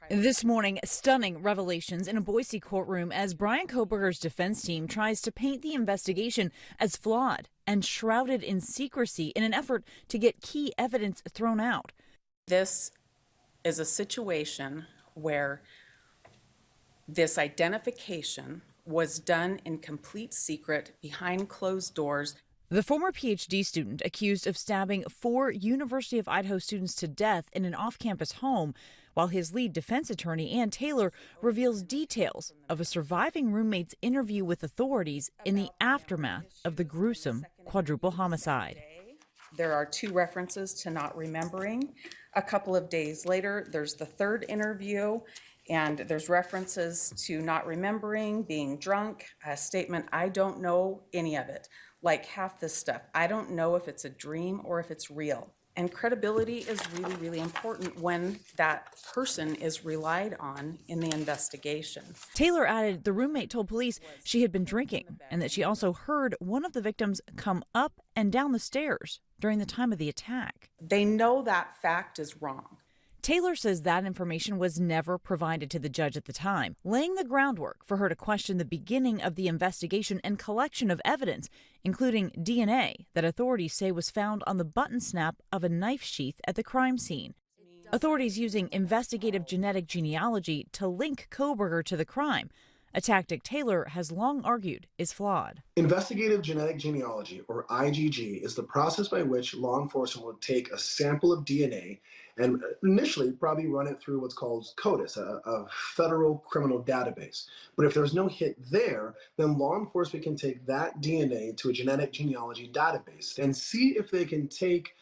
This morning, stunning revelations in a Boise courtroom as Brian Kohberger's defense team tries to paint the investigation as flawed and shrouded in secrecy in an effort to get key evidence thrown out. This is a situation where this identification was done in complete secret behind closed doors. The former PhD student accused of stabbing 4 University of Idaho students to death in an off-campus home, while his lead defense attorney, Ann Taylor, reveals details of a surviving roommate's interview with authorities in the aftermath of the gruesome quadruple homicide. There are 2 references to not remembering. A couple of days later, there's the 3rd interview, and there's references to not remembering, being drunk, a statement, I don't know any of it. Like half this stuff, I don't know if it's a dream or if it's real. And credibility is really, really important when that person is relied on in the investigation. Taylor added the roommate told police she had been drinking and that she also heard one of the victims come up and down the stairs during the time of the attack. They know that fact is wrong. Taylor says that information was never provided to the judge at the time, laying the groundwork for her to question the beginning of the investigation and collection of evidence, including DNA that authorities say was found on the button snap of a knife sheath at the crime scene. Authorities using investigative genetic genealogy to link Kohberger to the crime, a tactic Taylor has long argued is flawed. Investigative genetic genealogy, or IgG, is the process by which law enforcement will take a sample of DNA and initially probably run it through what's called CODIS, a federal criminal database. But if there's no hit there, then law enforcement can take that DNA to a genetic genealogy database and see if they can take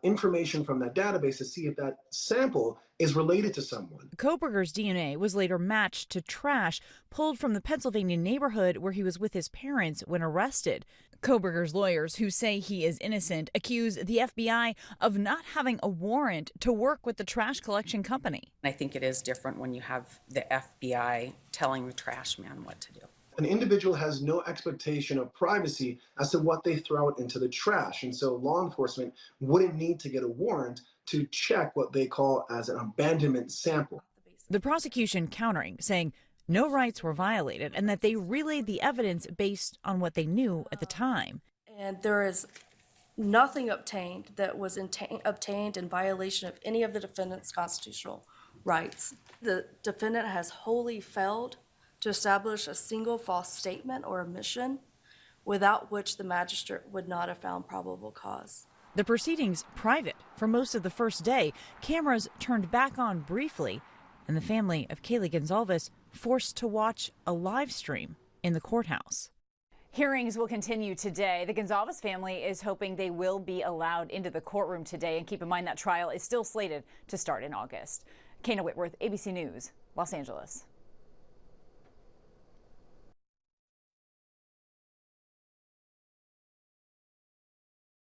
information from that database to see if that sample is related to someone. Kohberger's DNA was later matched to trash pulled from the Pennsylvania neighborhood where he was with his parents when arrested. Kohberger's lawyers, who say he is innocent, accuse the FBI of not having a warrant to work with the trash collection company. I think it is different when you have the FBI telling the trash man what to do. An individual has no expectation of privacy as to what they throw out into the trash, and so law enforcement wouldn't need to get a warrant to check what they call as an abandonment sample. The prosecution countering, saying no rights were violated and that they relayed the evidence based on what they knew at the time. And there is nothing obtained that was obtained in violation of any of the defendant's constitutional rights. The defendant has wholly failed to establish a single false statement or omission without which the magistrate would not have found probable cause. The proceedings private for most of the first day, cameras turned back on briefly, and the family of Kaylee Gonzalez forced to watch a live stream in the courthouse. Hearings will continue today. The Gonzalez family is hoping they will be allowed into the courtroom today, and keep in mind that trial is still slated to start in August. Kana Whitworth, ABC News, Los Angeles.